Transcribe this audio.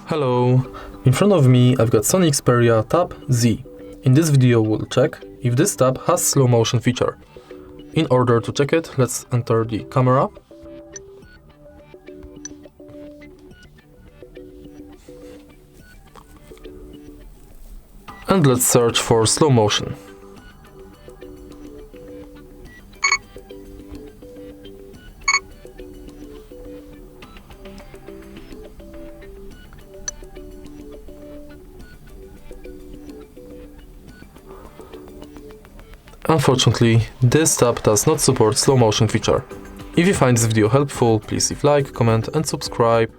Hello, in front of me I've got Sony Xperia Tab Z. In this video we'll check if this tab has slow motion feature. In order to check it, let's enter the camera. And let's search for slow motion. Unfortunately, this tab does not support slow motion feature. If you find this video helpful, please leave like, comment and subscribe.